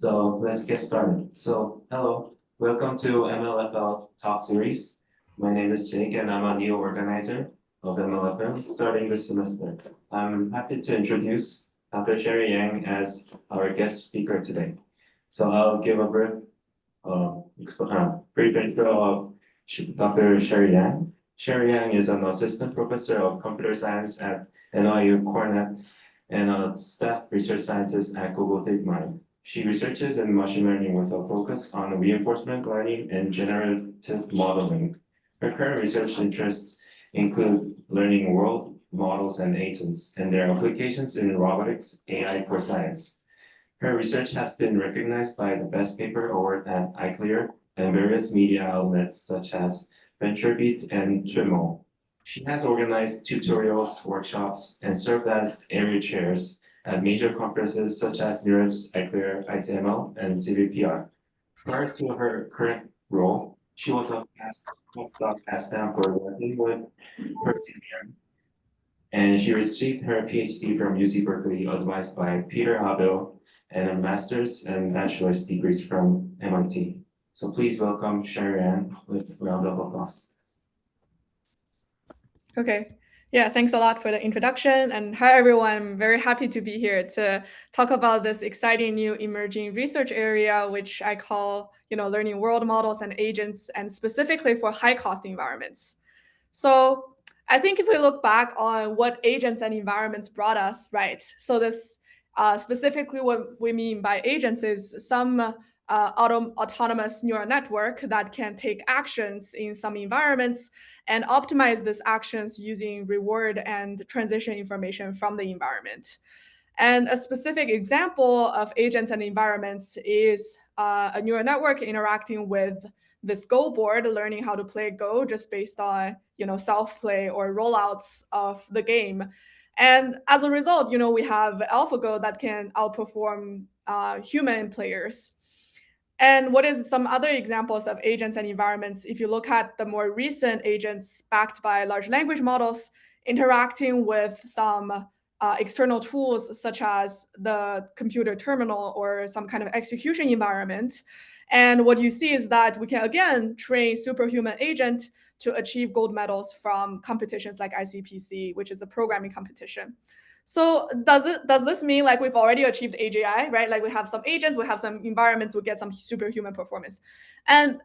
So let's get started. So hello, welcome to MLFL Talk Series. My name is Jake and I'm a new organizer of MLFL starting this semester. I'm happy to introduce Dr. Sherry Yang as our guest speaker today. So I'll give a brief intro of Dr. Sherry Yang. Sherry Yang is an assistant professor of computer science at NYU Cornell and a staff research scientist at Google DeepMind. She researches in machine learning with a focus on reinforcement learning and generative modeling. Her current research interests include learning world models and agents and their applications in robotics, AI for science. Her research has been recognized by the Best Paper Award at iClear and various media outlets such as VentureBeat and Twimo. She has organized tutorials, workshops, and served as area chairs at major conferences such as NeurIPS, iClear, ICML, and CVPR. Prior to her current role, she was a postdoc at Stanford working with Perseverance, and she received her PhD from UC Berkeley, advised by Peter Abel, and a master's and bachelor's degrees from MIT. So please welcome Sherry Ann with a round of applause. Okay. Yeah, thanks a lot for the introduction. And hi, everyone. I'm very happy to be here to talk about this exciting new emerging research area, which I call, learning world models and agents, and specifically for high-cost environments. So I think if we look back on what agents and environments brought us, right? So this specifically what we mean by agents is some autonomous neural network that can take actions in some environments and optimize these actions using reward and transition information from the environment. And a specific example of agents and environments is a neural network interacting with this Go board, learning how to play Go just based on self-play or rollouts of the game. And as a result, we have AlphaGo that can outperform human players. And what is some other examples of agents and environments? If you look at the more recent agents backed by large language models interacting with some external tools such as the computer terminal or some kind of execution environment. And what you see is that we can again train superhuman agent to achieve gold medals from competitions like ICPC, which is a programming competition. So does this mean like we've already achieved AGI, right? Like we have some agents, we have some environments, we get some superhuman performance. And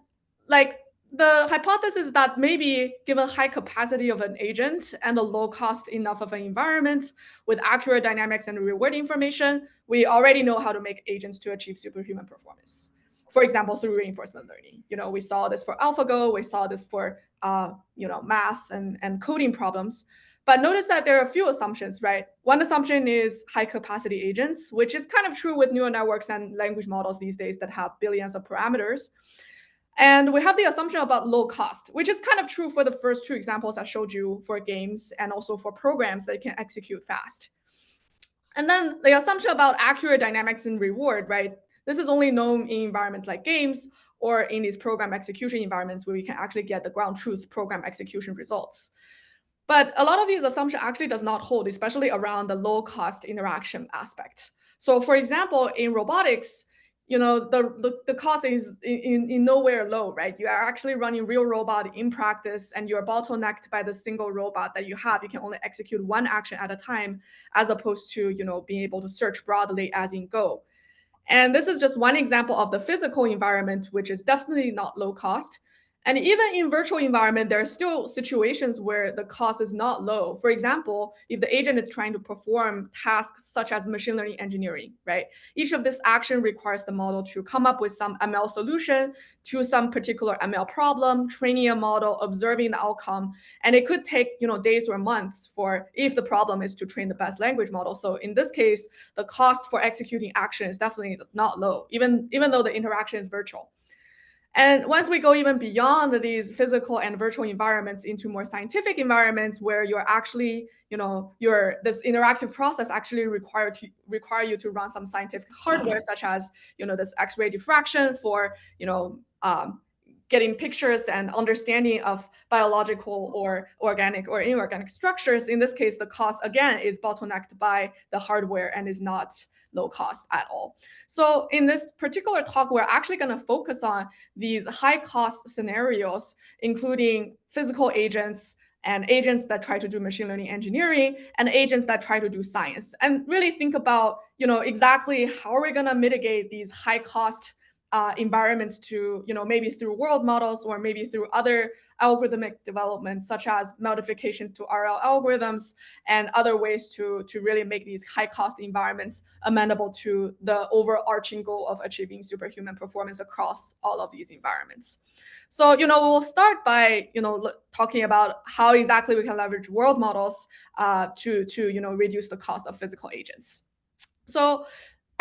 like the hypothesis is that maybe given high capacity of an agent and a low cost enough of an environment with accurate dynamics and reward information, we already know how to make agents to achieve superhuman performance. For example, through reinforcement learning. We saw this for AlphaGo, we saw this for math and coding problems. But notice that there are a few assumptions, right? One assumption is high capacity agents, which is kind of true with neural networks and language models these days that have billions of parameters. And we have the assumption about low cost, which is kind of true for the first two examples I showed you for games and also for programs that can execute fast. And then the assumption about accurate dynamics and reward, right? This is only known in environments like games or in these program execution environments where we can actually get the ground truth program execution results. But a lot of these assumptions actually does not hold, especially around the low cost interaction aspect. So for example, in robotics, the cost is in nowhere low, right? You are actually running real robot in practice and you're bottlenecked by the single robot that you have. You can only execute one action at a time, as opposed to, being able to search broadly as in Go. And this is just one example of the physical environment, which is definitely not low cost. And even in virtual environment, there are still situations where the cost is not low. For example, if the agent is trying to perform tasks such as machine learning engineering, right? Each of this action requires the model to come up with some ML solution to some particular ML problem, training a model, observing the outcome. And it could take, days or months for if the problem is to train the best language model. So in this case, the cost for executing action is definitely not low, even though the interaction is virtual. And once we go even beyond these physical and virtual environments into more scientific environments where you're actually, this interactive process actually require you to run some scientific hardware, such as, this X-ray diffraction for, getting pictures and understanding of biological or organic or inorganic structures. In this case, the cost again is bottlenecked by the hardware and is not low cost at all. So in this particular talk, we're actually going to focus on these high cost scenarios, including physical agents and agents that try to do machine learning engineering and agents that try to do science, and really think about, exactly how are we going to mitigate these high cost environments to, maybe through world models or maybe through other algorithmic developments, such as modifications to RL algorithms and other ways to really make these high cost environments amenable to the overarching goal of achieving superhuman performance across all of these environments. So, we'll start by, talking about how exactly we can leverage world models to reduce the cost of physical agents. So,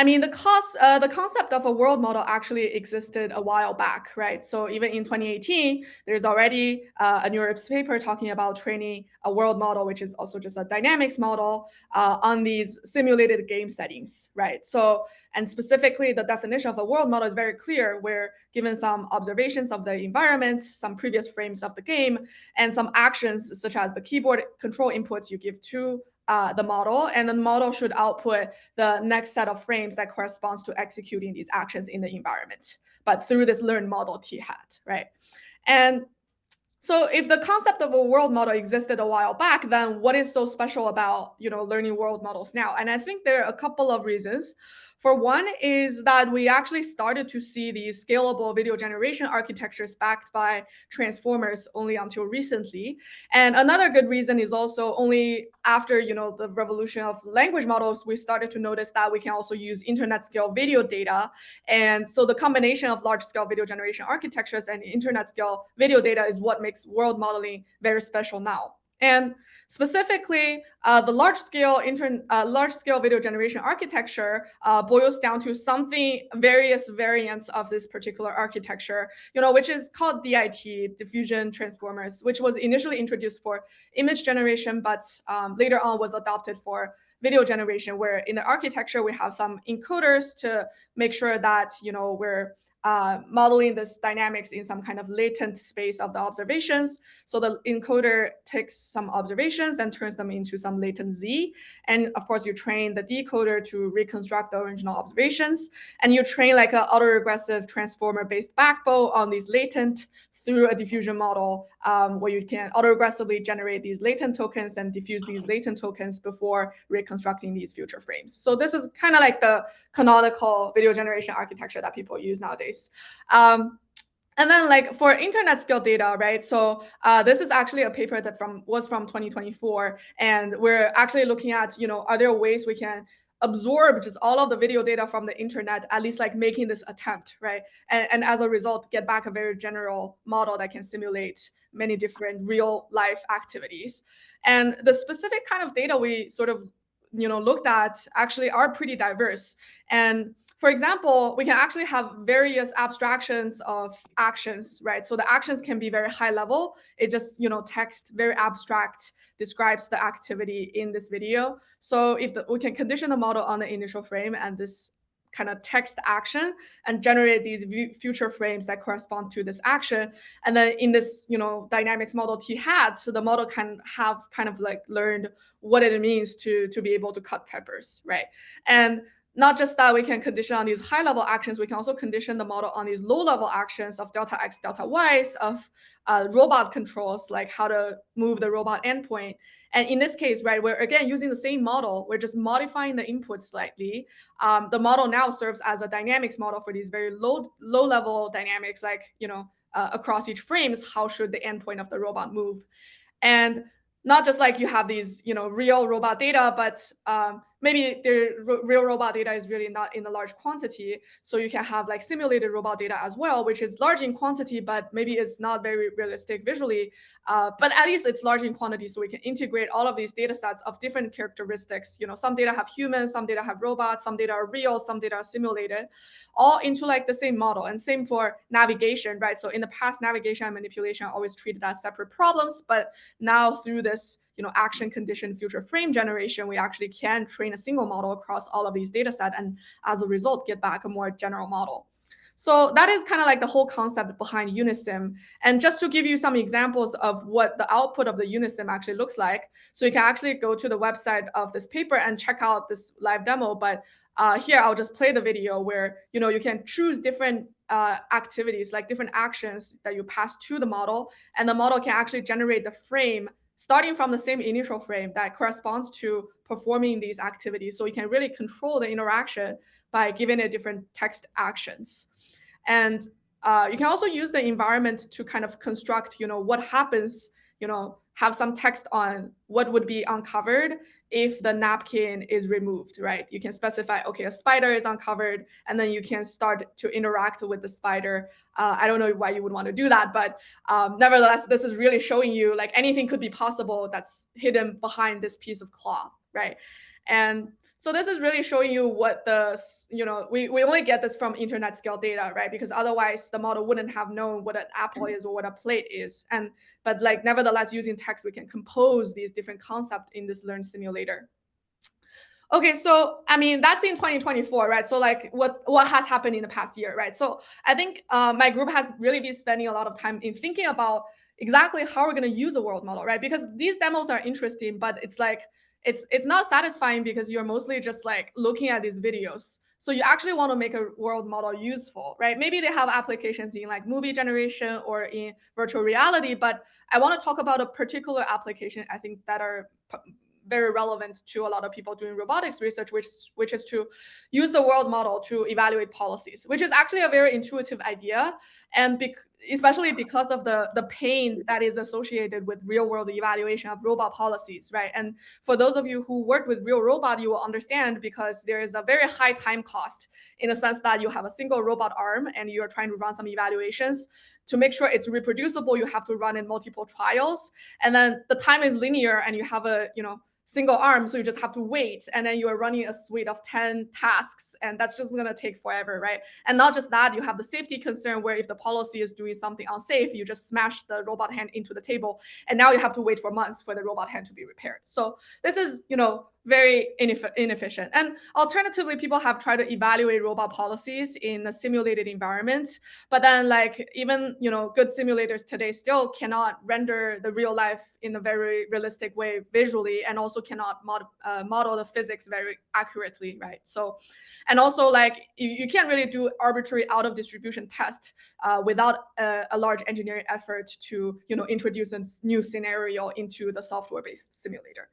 I mean, the concept of a world model actually existed a while back, right? So even in 2018, there's already a New York paper talking about training a world model, which is also just a dynamics model on these simulated game settings, right? So, and specifically, the definition of a world model is very clear, where given some observations of the environment, some previous frames of the game, and some actions such as the keyboard control inputs you give to the model, and the model should output the next set of frames that corresponds to executing these actions in the environment, but through this learned model t-hat, right? And so if the concept of a world model existed a while back, then what is so special about, learning world models now? And I think there are a couple of reasons. For one is that we actually started to see these scalable video generation architectures backed by transformers only until recently. And another good reason is also only after, the revolution of language models, we started to notice that we can also use internet scale video data. And so the combination of large scale video generation architectures and internet scale video data is what makes world modeling very special now. And specifically, the large scale video generation architecture boils down to various variants of this particular architecture, which is called DIT, diffusion transformers, which was initially introduced for image generation, but later on was adopted for video generation, where in the architecture we have some encoders to make sure that we're modeling this dynamics in some kind of latent space of the observations. So the encoder takes some observations and turns them into some latent Z. And of course, you train the decoder to reconstruct the original observations. And you train like an autoregressive transformer-based backbone on these latent through a diffusion model, where you can autoregressively generate these latent tokens and diffuse these latent tokens before reconstructing these future frames. So this is kind of like the canonical video generation architecture that people use nowadays. And then like for internet scale data, right? So this is actually a paper that was from 2024. And we're actually looking at, are there ways we can absorb just all of the video data from the internet, at least like making this attempt, right? And as a result, get back a very general model that can simulate many different real life activities. And the specific kind of data we sort of, looked at actually are pretty diverse. And for example, we can actually have various abstractions of actions, right? So the actions can be very high level. It just, text, very abstract, describes the activity in this video. So if we can condition the model on the initial frame and this kind of text action and generate these future frames that correspond to this action. And then in this, dynamics model t-hat, so the model can have kind of like learned what it means to be able to cut peppers, right? And not just that we can condition on these high level actions, we can also condition the model on these low level actions of delta X, delta Y's, of robot controls, like how to move the robot endpoint. And in this case, right, we're again using the same model, we're just modifying the input slightly. The model now serves as a dynamics model for these very low level dynamics, like, across each frames, how should the endpoint of the robot move? And not just like you have these, real robot data, but maybe the real robot data is really not in a large quantity. So you can have like simulated robot data as well, which is large in quantity, but maybe it's not very realistic visually. But at least it's large in quantity, so we can integrate all of these data sets of different characteristics. Some data have humans, some data have robots, some data are real, some data are simulated, all into like the same model. And same for navigation, right? So in the past, navigation and manipulation are always treated as separate problems, but now through this action condition future frame generation, we actually can train a single model across all of these data sets, and as a result, get back a more general model. So that is kind of like the whole concept behind Unisim. And just to give you some examples of what the output of the Unisim actually looks like, so you can actually go to the website of this paper and check out this live demo. But here I'll just play the video where you can choose different activities, like different actions that you pass to the model, and the model can actually generate the frame starting from the same initial frame that corresponds to performing these activities. So you can really control the interaction by giving it different text actions. And you can also use the environment to kind of construct, what happens, have some text on what would be uncovered if the napkin is removed, right? You can specify, okay, a spider is uncovered, and then you can start to interact with the spider. I don't know why you would want to do that, but nevertheless, this is really showing you like anything could be possible that's hidden behind this piece of cloth, right? And so this is really showing you what we only get this from internet scale data, right? Because otherwise the model wouldn't have known what an apple is or what a plate is. But like nevertheless, using text, we can compose these different concepts in this learn simulator. Okay, so I mean that's in 2024, right? So like what has happened in the past year, right? So I think my group has really been spending a lot of time in thinking about exactly how we're going to use a world model, right? Because these demos are interesting, but it's like it's not satisfying because you're mostly just like looking at these videos. So you actually want to make a world model useful, right? Maybe they have applications in like movie generation or in virtual reality, but I want to talk about a particular application I think that are very relevant to a lot of people doing robotics research, which is to use the world model to evaluate policies, which is actually a very intuitive idea, and especially because of the pain that is associated with real world evaluation of robot policies, right? And for those of you who work with real robot, you will understand because there is a very high time cost in the sense that you have a single robot arm and you're trying to run some evaluations. To make sure it's reproducible, you have to run in multiple trials, and then the time is linear and you have a single arm, so you just have to wait, and then you are running a suite of 10 tasks, and that's just going to take forever, right? And not just that, you have the safety concern where if the policy is doing something unsafe, you just smash the robot hand into the table, and now you have to wait for months for the robot hand to be repaired. So this is very inefficient. And alternatively, people have tried to evaluate robot policies in a simulated environment, but then like even good simulators today still cannot render the real life in a very realistic way visually, and also cannot model the physics very accurately, right? So, and also like you can't really do arbitrary out of distribution test without a large engineering effort to introduce a new scenario into the software-based simulator.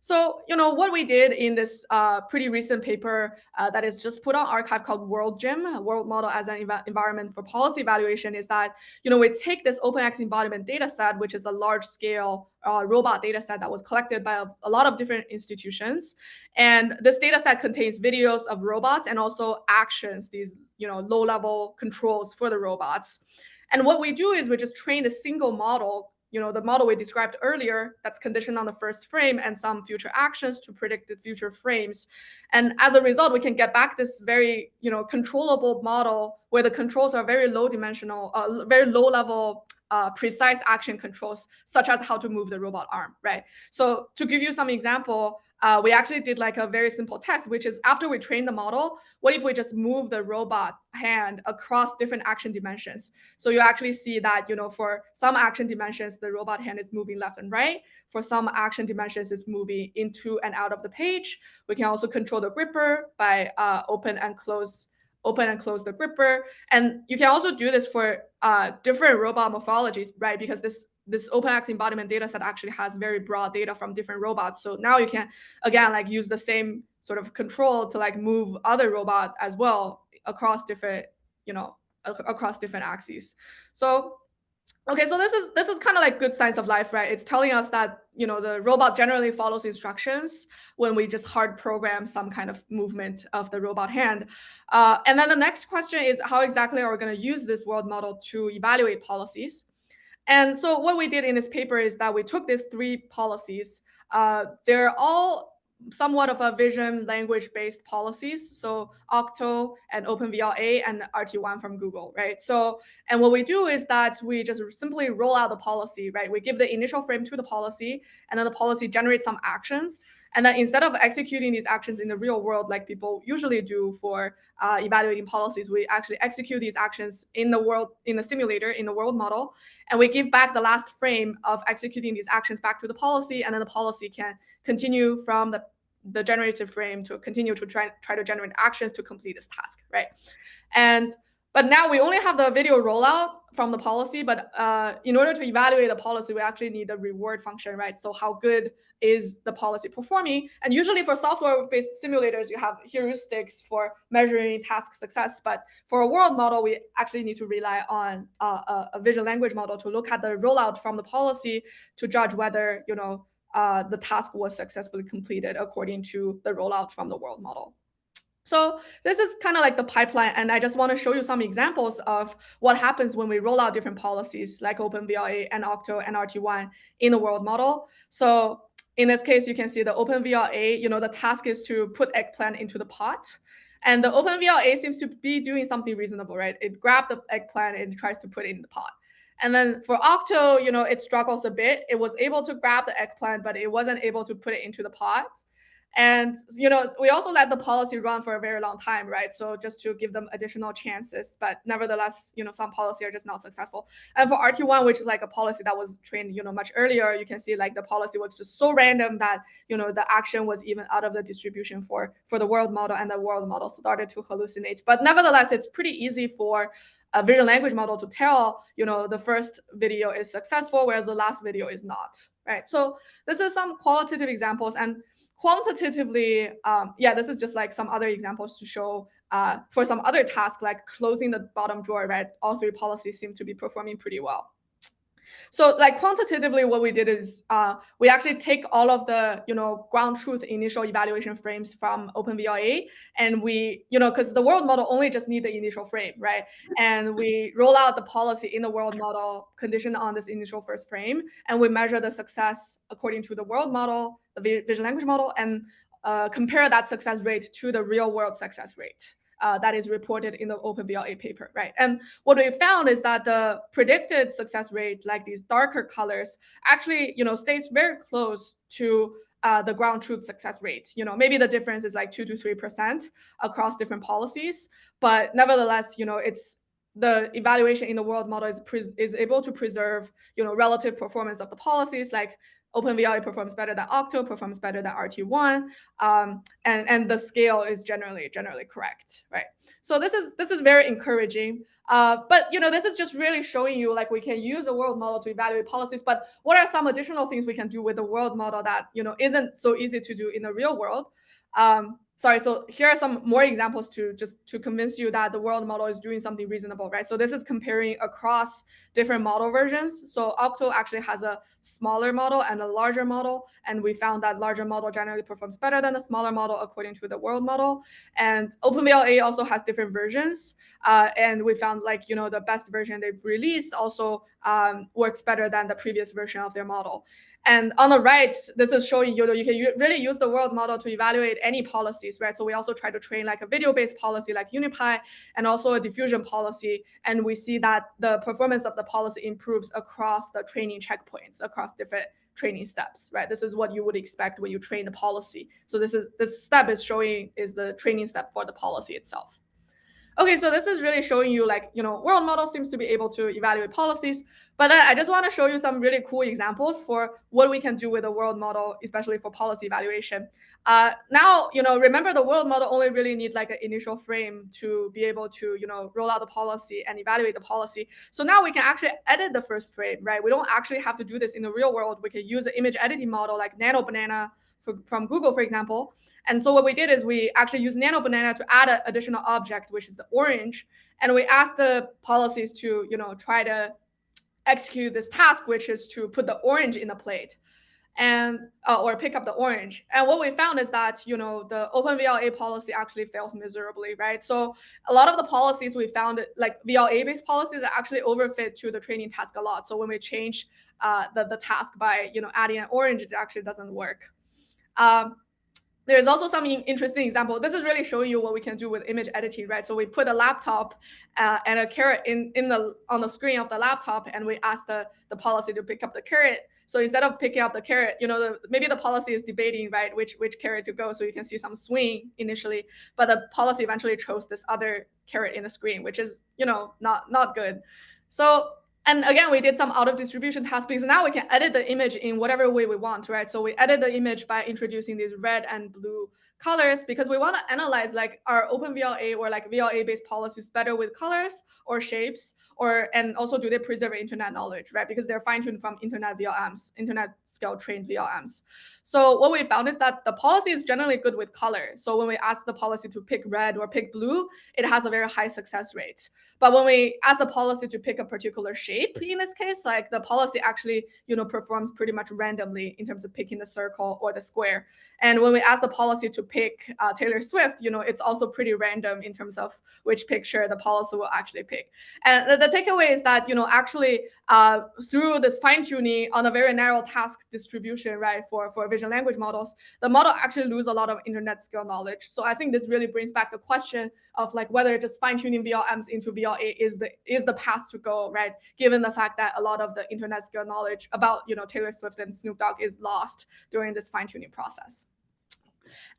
So, what we did in this pretty recent paper that is just put on arXiv called WorldGym, World Model as an Environment for Policy Evaluation, is that, we take this OpenX embodiment data set, which is a large scale robot data set that was collected by a lot of different institutions. And this data set contains videos of robots and also actions, these, low level controls for the robots. And what we do is we just train a single model, the model we described earlier, that's conditioned on the first frame and some future actions to predict the future frames. And as a result, we can get back this very, controllable model where the controls are very low dimensional, very low level, precise action controls, such as how to move the robot arm, right? So to give you some example, we actually did like a very simple test, which is after we train the model, what if we just move the robot hand across different action dimensions? So you actually see that, for some action dimensions, the robot hand is moving left and right. For some action dimensions, it's moving into and out of the page. We can also control the gripper by open and close the gripper. And you can also do this for different robot morphologies, right? Because this OpenX embodiment data set actually has very broad data from different robots. So now you can, again, like use the same sort of control to like move other robot as well across different, across different axes. So, okay, so this is kind of like good science of life, right? It's telling us that, the robot generally follows instructions when we just hard program some kind of movement of the robot hand. And then the next question is, how exactly are we going to use this world model to evaluate policies? And so what we did in this paper is that we took these 3 policies. They're all somewhat of a vision language-based policies. So Octo and OpenVLA and RT1 from Google, right? So, and what we do is that we just simply roll out the policy, right? We give the initial frame to the policy, and then the policy generates some actions. And then instead of executing these actions in the real world, like people usually do for evaluating policies, we actually execute these actions in the world, in the simulator, in the world model, and we give back the last frame of executing these actions back to the policy, and then the policy can continue from the generative frame to continue to try to generate actions to complete this task, right? But now we only have the video rollout from the policy, but in order to evaluate the policy, we actually need a reward function, right? So how good is the policy performing? And usually for software-based simulators, you have heuristics for measuring task success. But for a world model, we actually need to rely on a visual language model to look at the rollout from the policy to judge whether the task was successfully completed according to the rollout from the world model. So this is kind of like the pipeline, and I just want to show you some examples of what happens when we roll out different policies like OpenVLA and Octo and RT1 in the world model. So in this case, you can see the OpenVLA, the task is to put eggplant into the pot. And the OpenVLA seems to be doing something reasonable, right? It grabbed the eggplant and it tries to put it in the pot. And then for Octo, it struggles a bit. It was able to grab the eggplant, but it wasn't able to put it into the pot. And we also let the policy run for a very long time, right? So just to give them additional chances, but nevertheless, some policy are just not successful. And for RT1, which is like a policy that was trained, much earlier, you can see like the policy was just so random that the action was even out of the distribution for the world model, and the world model started to hallucinate. But nevertheless, it's pretty easy for a visual language model to tell, the first video is successful, whereas the last video is not, right? So this is some qualitative examples. And quantitatively, this is just like some other examples to show for some other tasks like closing the bottom drawer, right? All three policies seem to be performing pretty well. So like quantitatively, what we did is we actually take all of the ground truth initial evaluation frames from OpenVLA, and we because the world model only just need the initial frame, right? And we roll out the policy in the world model conditioned on this initial first frame, and we measure the success according to the world model, the visual language model, and compare that success rate to the real world success rate. That is reported in the OpenVLA paper, right? And what we found is that the predicted success rate, like these darker colors, actually, stays very close to the ground truth success rate. Maybe the difference is like 2 to 3% across different policies, but nevertheless, it's the evaluation in the world model is able to preserve, relative performance of the policies. Like OpenVLA performs better than Octo, performs better than RT1, and the scale is generally correct, right? So this is very encouraging. But this is just really showing you like we can use a world model to evaluate policies. But what are some additional things we can do with the world model that isn't so easy to do in the real world? So here are some more examples to convince you that the world model is doing something reasonable, right? So this is comparing across different model versions. So Octo actually has a smaller model and a larger model, and we found that larger model generally performs better than the smaller model according to the world model. And OpenVLA also has different versions, and we found like the best version they've released also works better than the previous version of their model. And on the right, this is showing you can really use the world model to evaluate any policies, right? So we also try to train like a video-based policy like UniPy, and also a diffusion policy. And we see that the performance of the policy improves across the training checkpoints, across different training steps, right? This is what you would expect when you train the policy. So this step is showing is the training step for the policy itself. Okay, so this is really showing you like, world model seems to be able to evaluate policies, but then I just want to show you some really cool examples for what we can do with a world model, especially for policy evaluation. Now, remember the world model only really needs like an initial frame to be able to, roll out the policy and evaluate the policy. So now we can actually edit the first frame, right? We don't actually have to do this in the real world. We can use an image editing model like Nano Banana from Google, for example. And so what we did is we actually used Nano Banana to add an additional object, which is the orange. And we asked the policies to, try to execute this task, which is to put the orange in the plate and or pick up the orange. And what we found is that, the OpenVLA policy actually fails miserably, right? So a lot of the policies we found, like VLA-based policies, are actually overfit to the training task a lot. So when we change the task by, adding an orange, it actually doesn't work. There's also some interesting example. This is really showing you what we can do with image editing, right? So we put a laptop and a carrot on the screen of the laptop, and we ask the policy to pick up the carrot. So instead of picking up the carrot, maybe the policy is debating, right, which carrot to go. So you can see some swing initially, but the policy eventually chose this other carrot in the screen, which is, not good. So, and again, we did some out of distribution tasks because now we can edit the image in whatever way we want, right? So we edit the image by introducing these red and blue colors because we want to analyze like are OpenVLA or like VLA based policies better with colors or shapes, and also do they preserve internet knowledge, right? Because they're fine-tuned from internet VLMs, internet scale trained VLMs. So what we found is that the policy is generally good with color. So when we ask the policy to pick red or pick blue, it has a very high success rate. But when we ask the policy to pick a particular shape, in this case, like the policy actually, performs pretty much randomly in terms of picking the circle or the square. And when we ask the policy to pick Taylor Swift, it's also pretty random in terms of which picture the policy will actually pick. And the takeaway is that, actually through this fine tuning on a very narrow task distribution, right, for vision language models, the model actually lose a lot of internet scale knowledge. So I think this really brings back the question of like whether just fine tuning VLMs into VLA is the path to go, right? Given the fact that a lot of the internet scale knowledge about, Taylor Swift and Snoop Dogg is lost during this fine tuning process.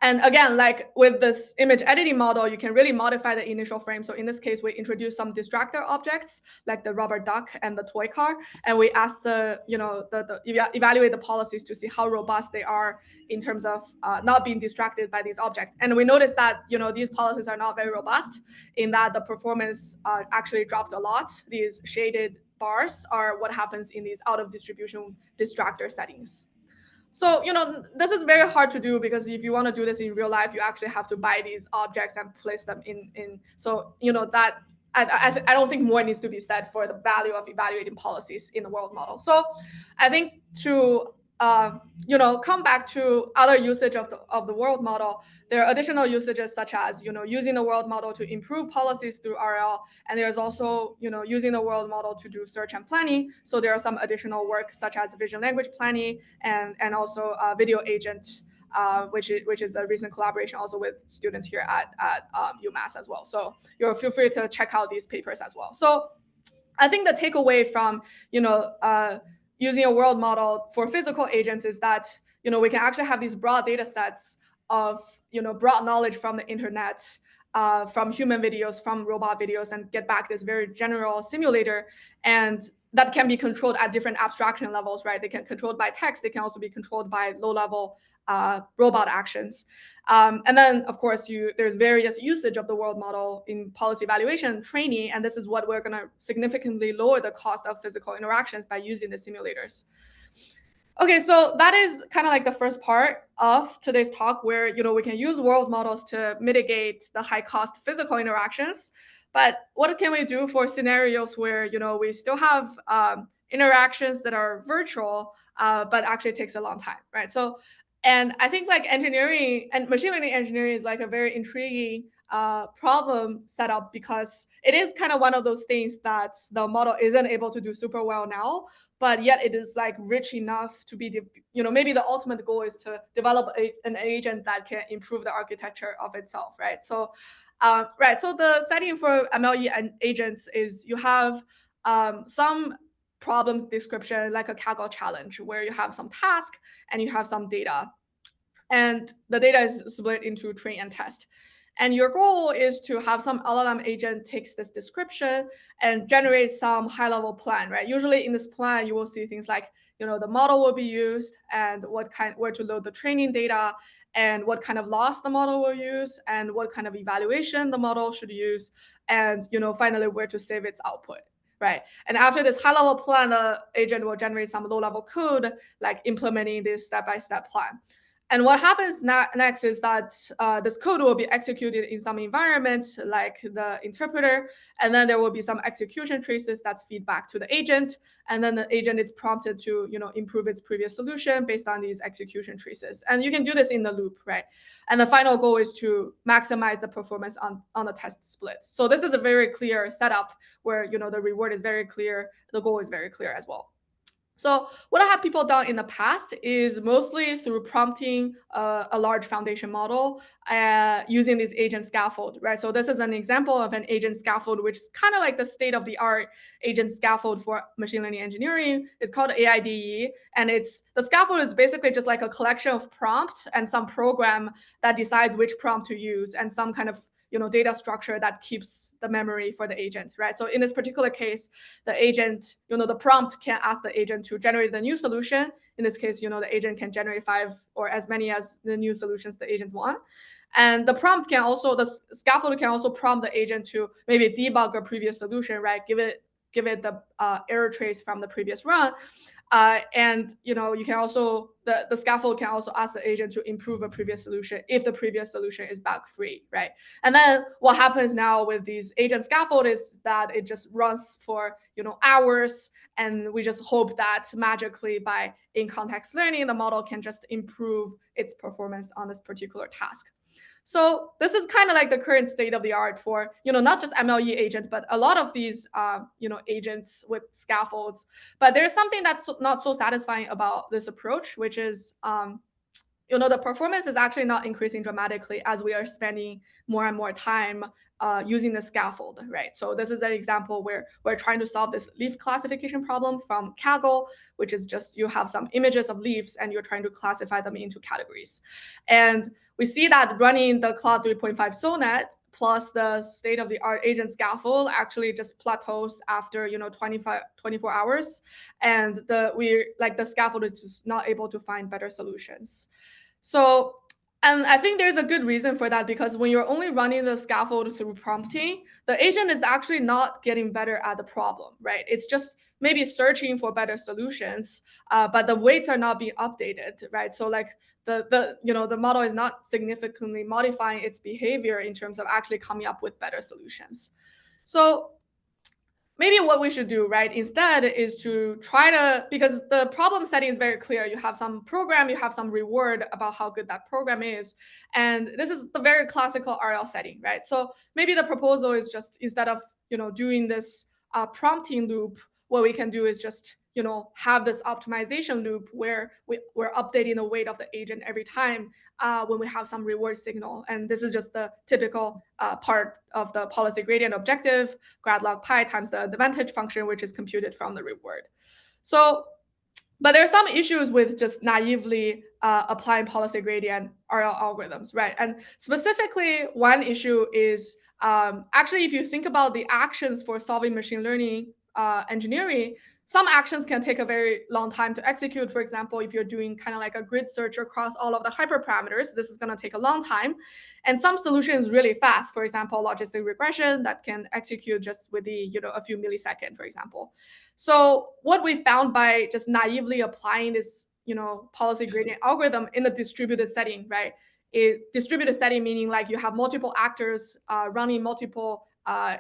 And again, like with this image editing model, you can really modify the initial frame. So in this case, we introduce some distractor objects like the rubber duck and the toy car. And we ask evaluate the policies to see how robust they are in terms of not being distracted by these objects. And we noticed that, these policies are not very robust in that the performance actually dropped a lot. These shaded bars are what happens in these out of distribution distractor settings. So, this is very hard to do because if you want to do this in real life, you actually have to buy these objects and place them in. So, that I don't think more needs to be said for the value of evaluating policies in the world model. So I think to come back to other usage of the world model, there are additional usages such as, using the world model to improve policies through RL. And there's also, using the world model to do search and planning. So there are some additional work such as vision language planning and also video agent, which is a recent collaboration also with students here at UMass as well. So feel free to check out these papers as well. So I think the takeaway from, using a world model for physical agents is that, we can actually have these broad data sets of, broad knowledge from the internet, from human videos, from robot videos, and get back this very general simulator. And that can be controlled at different abstraction levels, right? They can be controlled by text. They can also be controlled by low-level robot actions. And then, of course, there's various usage of the world model in policy evaluation training, and this is what we're going to significantly lower the cost of physical interactions by using the simulators. Okay, so that is kind of like the first part of today's talk where, we can use world models to mitigate the high cost physical interactions. But what can we do for scenarios where, we still have interactions that are virtual, but actually takes a long time, right? So, and I think like engineering and machine learning engineering is like a very intriguing problem setup because it is kind of one of those things that the model isn't able to do super well now, but yet it is like rich enough to be, maybe the ultimate goal is to develop an agent that can improve the architecture of itself, right? So, so the setting for MLE and agents is you have some problem description like a Kaggle challenge where you have some task and you have some data. And the data is split into train and test. And your goal is to have some LLM agent takes this description and generate some high-level plan, right? Usually in this plan, you will see things like, the model will be used and where to load the training data and what kind of loss the model will use and what kind of evaluation the model should use and, finally where to save its output. Right. And after this high-level plan, the agent will generate some low-level code, like implementing this step-by-step plan. And what happens next is that this code will be executed in some environment like the interpreter, and then there will be some execution traces that's feedback to the agent, and then the agent is prompted to improve its previous solution based on these execution traces. And you can do this in the loop, right? And the final goal is to maximize the performance on the test split. So this is a very clear setup where the reward is very clear, the goal is very clear as well. So what I have people done in the past is mostly through prompting a large foundation model using this agent scaffold, right? So this is an example of an agent scaffold, which is kind of like the state of the art agent scaffold for machine learning engineering. It's called AIDE, and the scaffold is basically just like a collection of prompts and some program that decides which prompt to use and some kind of data structure that keeps the memory for the agent, right? So in this particular case, the agent, the prompt can ask the agent to generate the new solution. In this case, the agent can generate 5 or as many as the new solutions the agents want. And the scaffold can also prompt the agent to maybe debug a previous solution, right? Give it the error trace from the previous run. And you can also the scaffold can also ask the agent to improve a previous solution if the previous solution is bug free, right? And then what happens now with these agent scaffold is that it just runs for hours, and we just hope that magically by in context learning the model can just improve its performance on this particular task. So this is kind of like the current state of the art for, not just MLE agent, but a lot of these, agents with scaffolds. But there's something that's not so satisfying about this approach, which is, the performance is actually not increasing dramatically as we are spending more and more time using the scaffold, right? So this is an example where we're trying to solve this leaf classification problem from Kaggle, which is just you have some images of leaves and you're trying to classify them into categories. And we see that running the Claude 3.5 SONET plus the state-of-the-art agent scaffold actually just plateaus after 24 hours, and the scaffold is just not able to find better solutions. So, and I think there's a good reason for that, because when you're only running the scaffold through prompting, the agent is actually not getting better at the problem, right? It's just maybe searching for better solutions, but the weights are not being updated, right? So like the model is not significantly modifying its behavior in terms of actually coming up with better solutions. So maybe what we should do, right, instead is to try to, because the problem setting is very clear. You have some program, you have some reward about how good that program is. And this is the very classical RL setting, right? So maybe the proposal is just, instead of, doing this prompting loop, what we can do is just, have this optimization loop where we're updating the weight of the agent every time when we have some reward signal. And this is just the typical part of the policy gradient objective, grad log pi times the advantage function, which is computed from the reward. So, but there are some issues with just naively applying policy gradient RL algorithms, right? And specifically, one issue is actually, if you think about the actions for solving machine learning engineering, some actions can take a very long time to execute. For example, if you're doing kind of like a grid search across all of the hyperparameters, this is going to take a long time. And some solutions really fast. For example, logistic regression that can execute just with a few milliseconds, for example. So what we found by just naively applying this, policy gradient algorithm in a distributed setting, right? Distributed setting meaning like you have multiple actors running multiple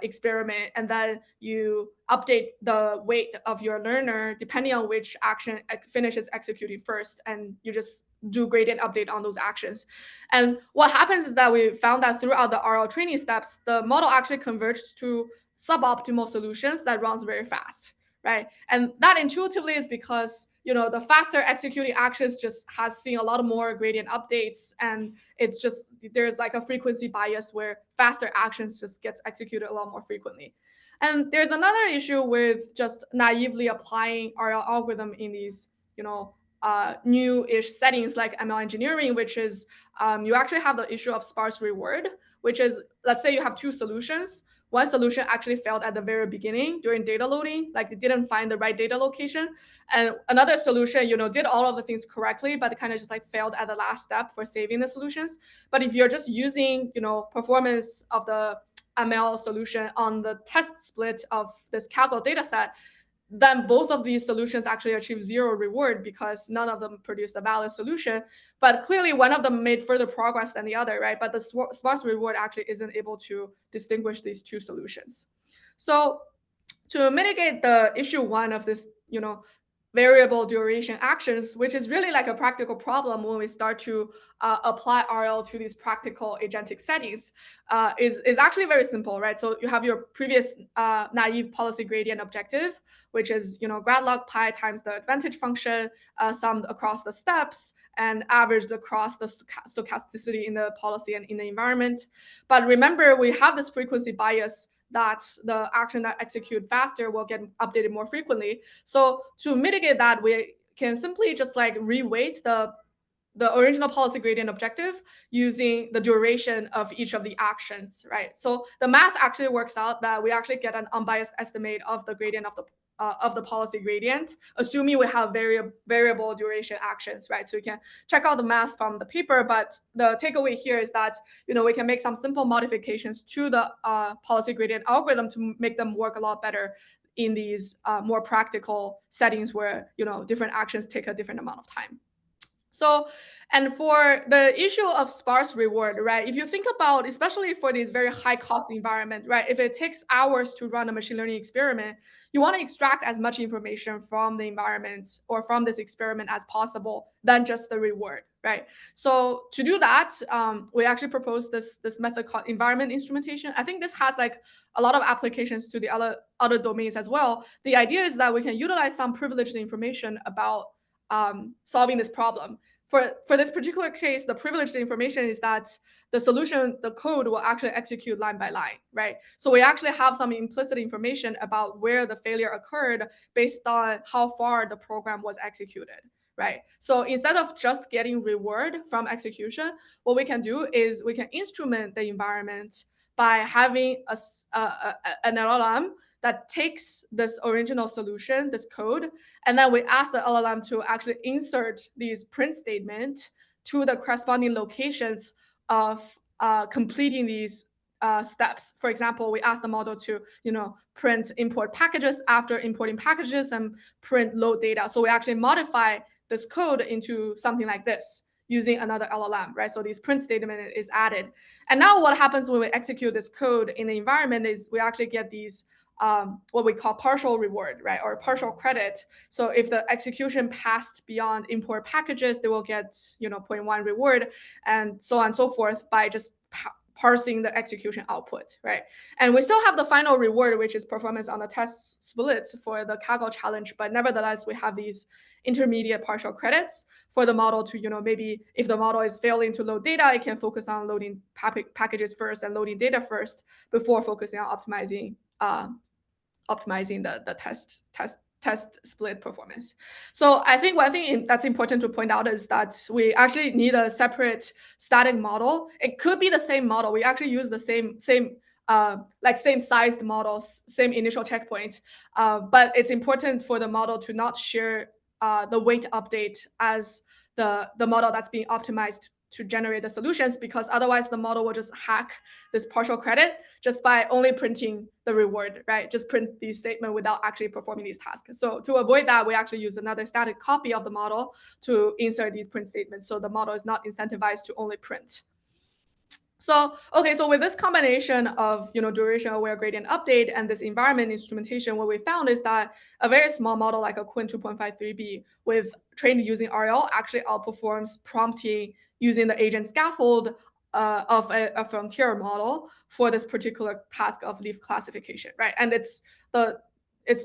experiment, and then you update the weight of your learner depending on which action finishes executing first, and you just do gradient update on those actions. And what happens is that we found that throughout the RL training steps, the model actually converges to suboptimal solutions that runs very fast, right? And that intuitively is because the faster executing actions just has seen a lot more gradient updates, and it's just there's like a frequency bias where faster actions just gets executed a lot more frequently. And there's another issue with just naively applying RL algorithm in these new-ish settings like ML engineering, which is you actually have the issue of sparse reward, which is, let's say you have two solutions. One solution actually failed at the very beginning during data loading, like it didn't find the right data location. And another solution, did all of the things correctly, but it kind of just like failed at the last step for saving the solutions. But if you're just using, performance of the ML solution on the test split of this Kaggle data set, then both of these solutions actually achieve zero reward because none of them produced a valid solution. But clearly one of them made further progress than the other, right? But the sparse reward actually isn't able to distinguish these two solutions. So to mitigate the issue one of this, variable duration actions, which is really like a practical problem when we start to apply RL to these practical agentic settings, is actually very simple, right? So you have your previous naive policy gradient objective, which is grad log pi times the advantage function summed across the steps and averaged across the stochasticity in the policy and in the environment. But remember, we have this frequency bias that the action that execute faster will get updated more frequently. So to mitigate that, we can simply just like reweight the original policy gradient objective using the duration of each of the actions, right? So the math actually works out that we actually get an unbiased estimate of the gradient of the policy gradient, assuming we have variable duration actions, right? So you can check out the math from the paper, but the takeaway here is that we can make some simple modifications to the policy gradient algorithm to make them work a lot better in these more practical settings where different actions take a different amount of time. So, and for the issue of sparse reward, right? If you think about, especially for these very high cost environment, right? If it takes hours to run a machine learning experiment, you want to extract as much information from the environment or from this experiment as possible than just the reward, right? So to do that, we actually proposed this method called environment instrumentation. I think this has like a lot of applications to the other domains as well. The idea is that we can utilize some privileged information about solving this problem. For this particular case, the privileged information is that the solution, the code will actually execute line by line, right? So we actually have some implicit information about where the failure occurred based on how far the program was executed, right? So instead of just getting reward from execution, what we can do is we can instrument the environment by having an LLM that takes this original solution, this code, and then we ask the LLM to actually insert these print statement to the corresponding locations of completing these steps. For example, we ask the model to, print import packages after importing packages and print load data. So we actually modify this code into something like this using another LLM, right? So this print statement is added. And now what happens when we execute this code in the environment is we actually get these what we call partial reward, right, or partial credit. So if the execution passed beyond import packages, they will get 0.1 reward, and so on and so forth by just parsing the execution output, right? And we still have the final reward, which is performance on the test split for the Kaggle challenge, but nevertheless, we have these intermediate partial credits for the model to, maybe if the model is failing to load data, it can focus on loading packages first and loading data first before focusing on optimizing the test split performance. So I think one thing that's important to point out is that we actually need a separate static model. It could be the same model. We actually use the same sized models, same initial checkpoint, but it's important for the model to not share the weight update as the model that's being optimized to generate the solutions, because otherwise the model will just hack this partial credit just by only printing the reward, right? Just print the statement without actually performing these tasks. So to avoid that, we actually use another static copy of the model to insert these print statements. So the model is not incentivized to only print. So, okay, so with this combination of, duration aware gradient update and this environment instrumentation, what we found is that a very small model like a Quinn 2.53b with trained using RL actually outperforms prompting using the agent scaffold of a frontier model for this particular task of leaf classification, right? And it's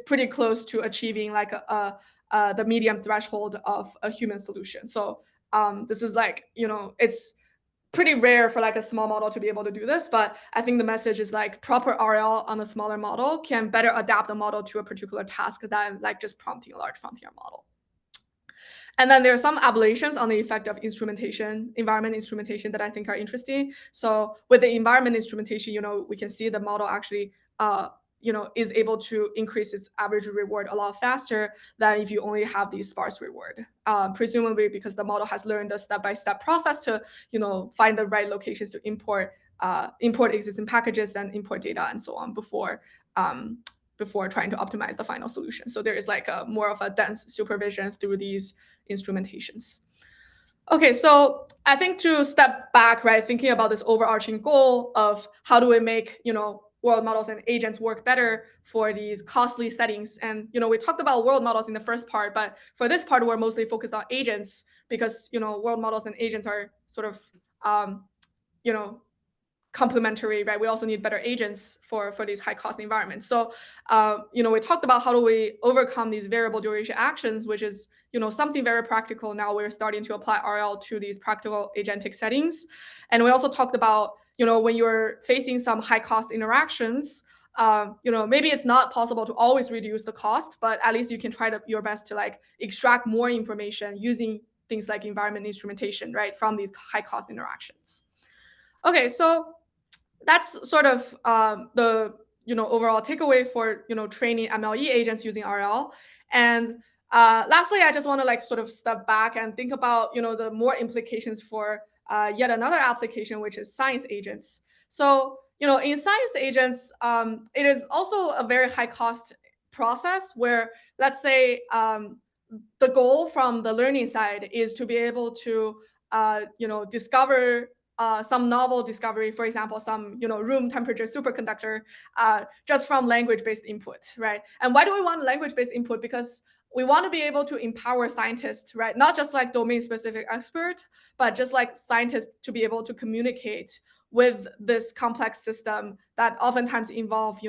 pretty close to achieving like the medium threshold of a human solution. So this is like, it's pretty rare for like a small model to be able to do this, but I think the message is like proper RL on a smaller model can better adapt the model to a particular task than like just prompting a large frontier model. And then there are some ablations on the effect of environment instrumentation that I think are interesting. So with the environment instrumentation, we can see the model actually is able to increase its average reward a lot faster than if you only have these sparse reward, presumably because the model has learned the step-by-step process to, find the right locations to import existing packages and import data and so on before trying to optimize the final solution. So there is like more of a dense supervision through these instrumentations. Okay, so I think to step back, right, thinking about this overarching goal of how do we make, world models and agents work better for these costly settings. And we talked about world models in the first part, but for this part, we're mostly focused on agents because world models and agents are sort of complementary, right? We also need better agents for these high cost environments. So, we talked about how do we overcome these variable duration actions, which is, something very practical. Now we're starting to apply RL to these practical agentic settings. And we also talked about, when you're facing some high cost interactions, maybe it's not possible to always reduce the cost, but at least you can try your best to like extract more information using things like environment instrumentation, right, from these high cost interactions. Okay, so that's sort of the overall takeaway for training MLE agents using RL. And lastly, I just want to like sort of step back and think about the more implications for yet another application, which is science agents. So in science agents, it is also a very high cost process where, let's say, the goal from the learning side is to be able to discover some novel discovery, for example, some room temperature superconductor, just from language-based input, right? And why do we want language-based input? Because we want to be able to empower scientists, right? Not just like domain-specific expert, but just like scientists to be able to communicate with this complex system that oftentimes involve,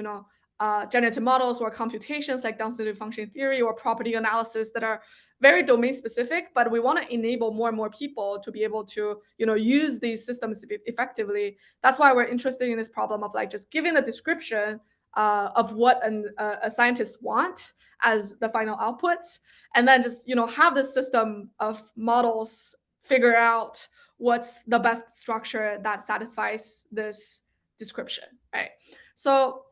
generative models or computations like density function theory or property analysis that are very domain specific, but we want to enable more and more people to be able to use these systems effectively. That's why we're interested in this problem of like just giving a description of what a scientist want as the final output, and then just have this system of models figure out what's the best structure that satisfies this description, right? So,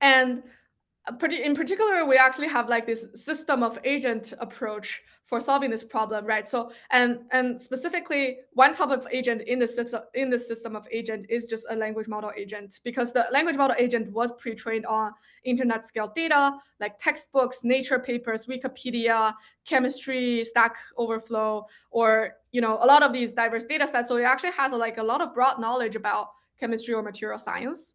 and in particular, we actually have like this system of agent approach for solving this problem, right? So, and specifically, one type of agent in the system of agent is just a language model agent, because the language model agent was pre-trained on internet scale data like textbooks, nature papers, Wikipedia, chemistry, Stack Overflow, or a lot of these diverse data sets. So it actually has a lot of broad knowledge about chemistry or material science.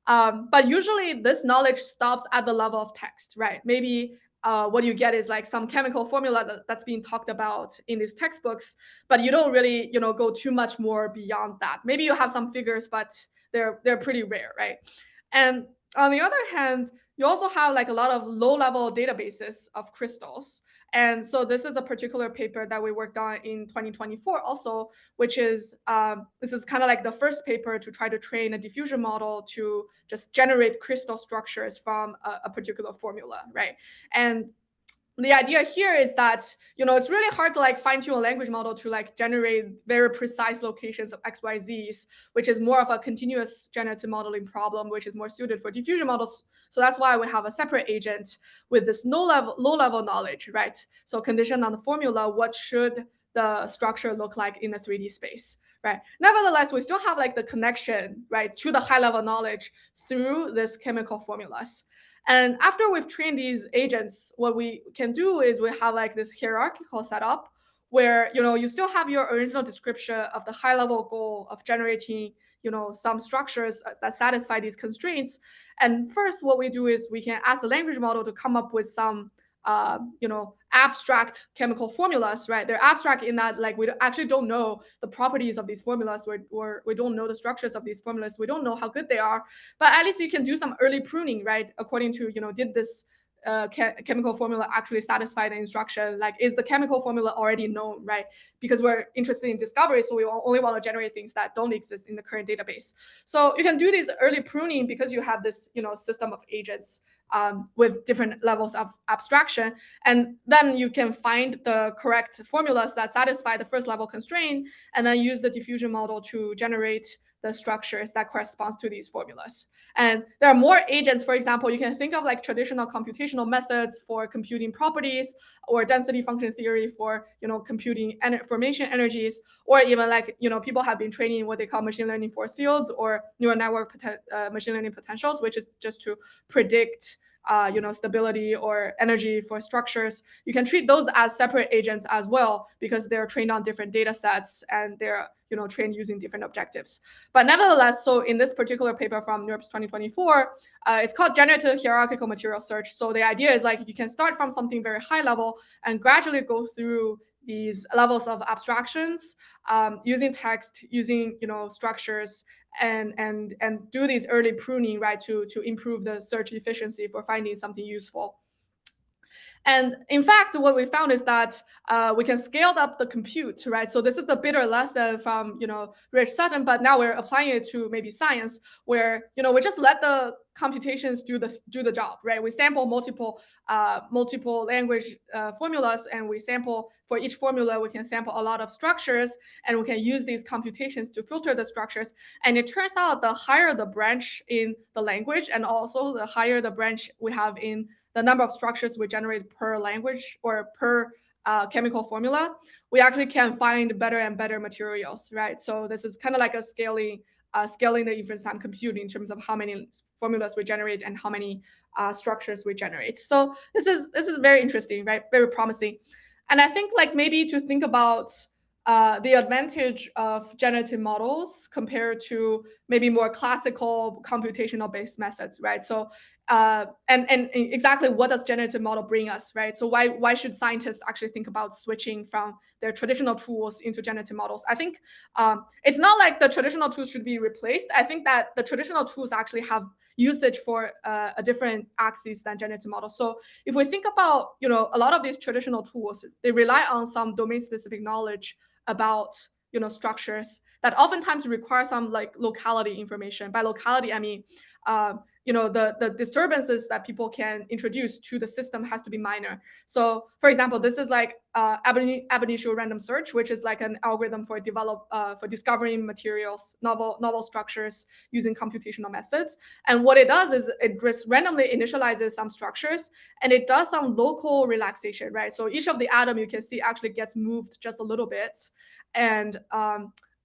But usually this knowledge stops at the level of text, right? Maybe what you get is like some chemical formula that's being talked about in these textbooks, but you don't really, go too much more beyond that. Maybe you have some figures, but they're pretty rare, right? And on the other hand, you also have like a lot of low-level databases of crystals. And so this is a particular paper that we worked on in 2024 also, which is, this is kind of like the first paper to try to train a diffusion model to just generate crystal structures from a particular formula, right? And the idea here is that it's really hard to like fine tune a language model to like generate very precise locations of XYZs, which is more of a continuous generative modeling problem, which is more suited for diffusion models. So that's why we have a separate agent with this low level knowledge, right? So conditioned on the formula, what should the structure look like in the 3D space, right? Nevertheless, we still have like the connection, right, to the high level knowledge through this chemical formulas. And after we've trained these agents, what we can do is we have like this hierarchical setup where you still have your original description of the high level goal of generating some structures that satisfy these constraints. And first, what we do is we can ask the language model to come up with some abstract chemical formulas, right? They're abstract in that like we actually don't know the properties of these formulas, or we don't know the structures of these formulas. We don't know how good they are, but at least you can do some early pruning, right? According to, did this chemical formula actually satisfy the instruction? Like, is the chemical formula already known, right? Because we're interested in discovery, so we only want to generate things that don't exist in the current database. So you can do this early pruning because you have this, system of agents with different levels of abstraction, and then you can find the correct formulas that satisfy the first level constraint, and then use the diffusion model to generate the structures that corresponds to these formulas. And there are more agents. For example, you can think of like traditional computational methods for computing properties, or density function theory for computing information energies, or even like people have been training what they call machine learning force fields or neural network machine learning potentials, which is just to predict stability or energy for structures, you can treat those as separate agents as well, because they're trained on different data sets and they're trained using different objectives. But nevertheless, so in this particular paper from NeurIPS 2024, it's called generative hierarchical material search. So the idea is like you can start from something very high level and gradually go through these levels of abstractions, using text, using structures, and do these early pruning, right, to improve the search efficiency for finding something useful. And in fact, what we found is that we can scale up the compute, right? So this is the bitter lesson from Rich Sutton, but now we're applying it to maybe science, where we just let the computations do the job, right? We sample multiple language formulas, and we sample for each formula. We can sample a lot of structures, and we can use these computations to filter the structures. And it turns out the higher the branch in the language, and also the higher the branch we have in the number of structures we generate per language or per chemical formula, we actually can find better and better materials, right? So this is kind of like a scaling the inference time compute in terms of how many formulas we generate and how many structures we generate. So this is very interesting, right? Very promising. And I think like maybe to think about the advantage of generative models compared to maybe more classical computational based methods, right? So and exactly what does generative model bring us, right? So why should scientists actually think about switching from their traditional tools into generative models? I think it's not like the traditional tools should be replaced. I think that the traditional tools actually have usage for a different axis than generative models. So if we think about a lot of these traditional tools, they rely on some domain specific knowledge about structures that oftentimes require some like locality information. By locality, I mean the disturbances that people can introduce to the system has to be minor. So for example, this is like ab initio random search, which is like an algorithm for discovering materials, novel structures using computational methods. And what it does is it just randomly initializes some structures, and it does some local relaxation, right? So each of the atom you can see actually gets moved just a little bit, and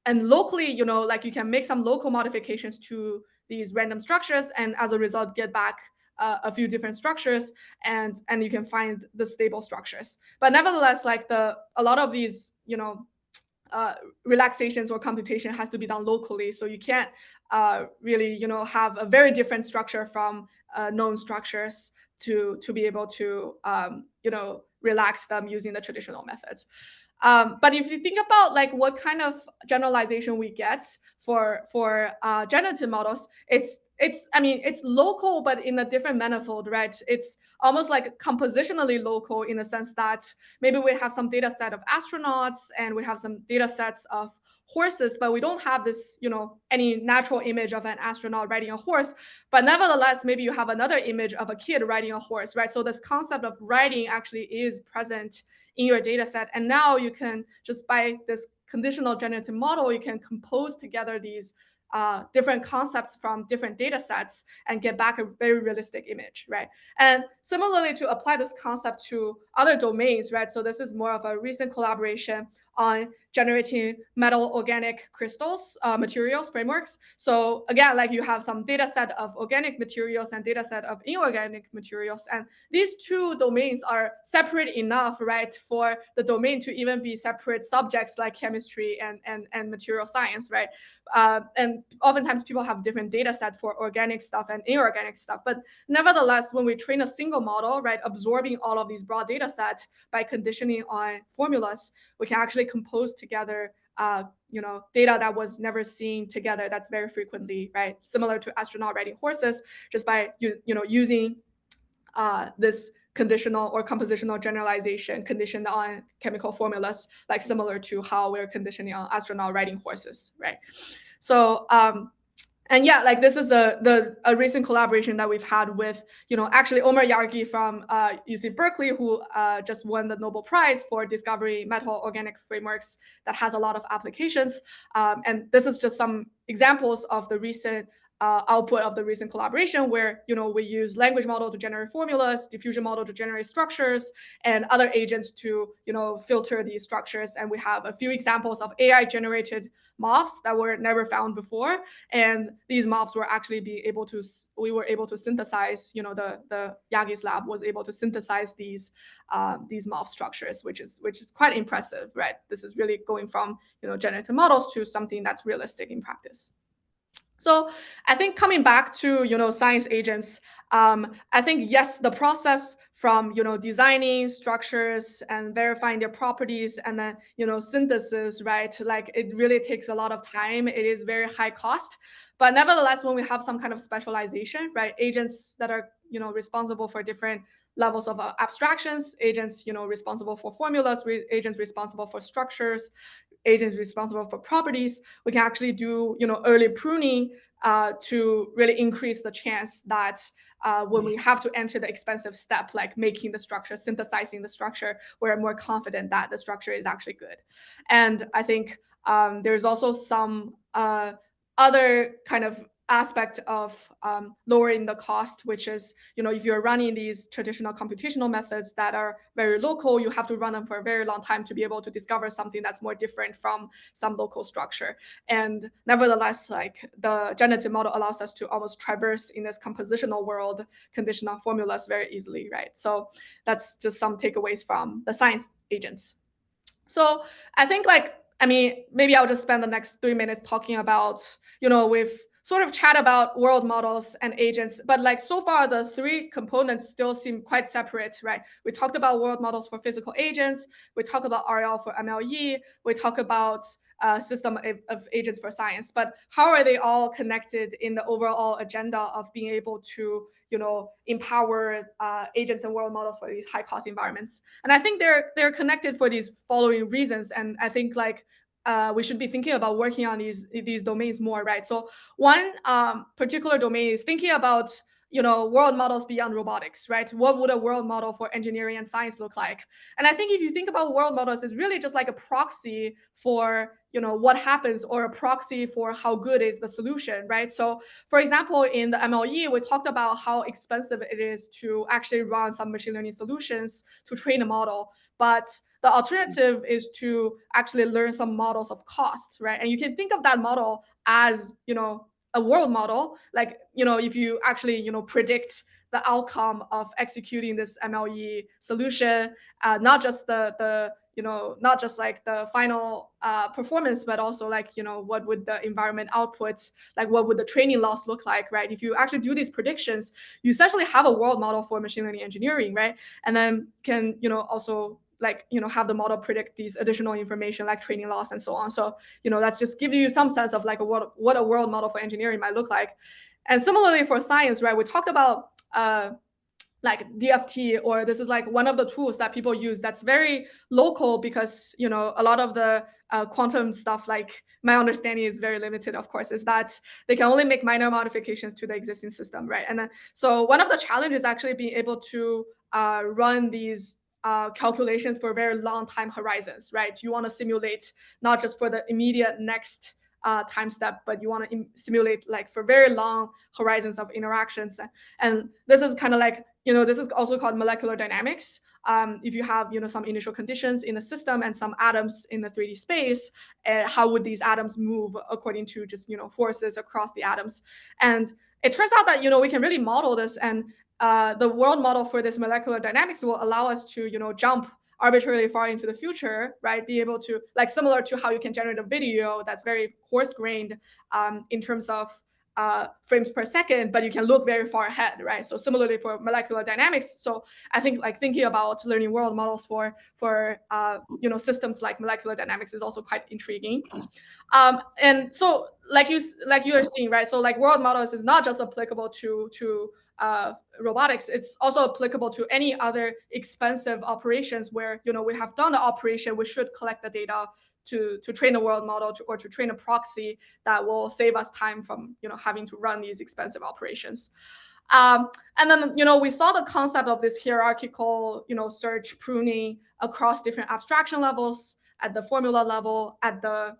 locally, like you can make some local modifications to these random structures, and as a result get back a few different structures, and you can find the stable structures. But nevertheless, like a lot of these relaxations or computation has to be done locally, so you can't really have a very different structure from known structures to be able to relax them using the traditional methods. But if you think about like what kind of generalization we get for generative models, it's local, but in a different manifold, right? It's almost like compositionally local in the sense that maybe we have some data set of astronauts and we have some data sets of horses, but we don't have this, any natural image of an astronaut riding a horse. But nevertheless, maybe you have another image of a kid riding a horse, right? So this concept of riding actually is present in your data set. And now you can just, by this conditional generative model, you can compose together these different concepts from different data sets and get back a very realistic image, right? And similarly, to apply this concept to other domains, right? So this is more of a recent collaboration on generating metal organic crystals, materials, frameworks. So again, like you have some data set of organic materials and data set of inorganic materials. And these two domains are separate enough, right, for the domain to even be separate subjects like chemistry and material science, right? And oftentimes people have different data set for organic stuff and inorganic stuff. But nevertheless, when we train a single model, right, absorbing all of these broad data set by conditioning on formulas, we can actually compose together data that was never seen together, that's very frequently, right, similar to astronaut riding horses, just by using this conditional or compositional generalization conditioned on chemical formulas, like similar to how we're conditioning on astronaut riding horses, right? So and yeah, like this is a recent collaboration that we've had with, actually Omar Yargi from UC Berkeley, who just won the Nobel Prize for discovering metal organic frameworks that has a lot of applications. And this is just some examples of the recent output of the recent collaboration, where we use language model to generate formulas, diffusion model to generate structures, and other agents to filter these structures. And we have a few examples of AI generated MOFs that were never found before, and these MOFs were actually we were able to synthesize. The Yagi's lab was able to synthesize these MOF structures, which is quite impressive, right? This is really going from generative models to something that's realistic in practice. So I think coming back to science agents, I think yes, the process from designing structures and verifying their properties and then synthesis, right? Like it really takes a lot of time. It is very high cost, but nevertheless, when we have some kind of specialization, right? Agents that are responsible for different levels of abstractions, agents responsible for formulas, agents responsible for structures, agents responsible for properties, we can actually do early pruning to really increase the chance that when we have to enter the expensive step, like making the structure, synthesizing the structure, we're more confident that the structure is actually good. And I think there's also some other kind of aspect of lowering the cost, which is, if you're running these traditional computational methods that are very local, you have to run them for a very long time to be able to discover something that's more different from some local structure. And nevertheless, like the generative model allows us to almost traverse in this compositional world, conditional formulas very easily, right? So that's just some takeaways from the science agents. So I think maybe I'll just spend the next 3 minutes talking about, we've sort of chat about world models and agents, but like so far the three components still seem quite separate, right? We talked about world models for physical agents, we talk about RL for MLE, we talk about system of agents for science, but how are they all connected in the overall agenda of being able to empower agents and world models for these high cost environments? And I think they're connected for these following reasons. And I think we should be thinking about working on these domains more, right? So one particular domain is thinking about world models beyond robotics, right? What would a world model for engineering and science look like? And I think if you think about world models, it's really just like a proxy for what happens, or a proxy for how good is the solution, right? So for example, in the MLE, we talked about how expensive it is to actually run some machine learning solutions to train a model, but the alternative is to actually learn some models of cost, right? And you can think of that model as a world model, like if you actually predict the outcome of executing this MLE solution, not just not just like the final performance, but also like what would the environment output, like what would the training loss look like, right? If you actually do these predictions, you essentially have a world model for machine learning engineering, right? And then can also have the model predict these additional information like training loss and so on. So that's just gives you some sense of like what a world model for engineering might look like. And similarly for science, right, we talked about like DFT, or this is like one of the tools that people use that's very local, because a lot of the quantum stuff, like my understanding is very limited, of course, is that they can only make minor modifications to the existing system, right? And then so one of the challenges is actually being able to run these calculations for very long time horizons, right? You want to simulate not just for the immediate next time step, but you want to simulate like for very long horizons of interactions. And this is kind of like, this is also called molecular dynamics. If you have some initial conditions in the system and some atoms in the 3D space, how would these atoms move according to just forces across the atoms? And it turns out that we can really model this, and the world model for this molecular dynamics will allow us to jump arbitrarily far into the future, right? Be able to, like, similar to how you can generate a video that's very coarse grained in terms of frames per second, but you can look very far ahead, right? So similarly for molecular dynamics. So I think like thinking about learning world models for systems like molecular dynamics is also quite intriguing. And so like you are seeing, right? So like world models is not just applicable to robotics, it's also applicable to any other expensive operations where we have done the operation, we should collect the data to train a world model or to train a proxy that will save us time from having to run these expensive operations. And then we saw the concept of this hierarchical search pruning across different abstraction levels, at the formula level, at the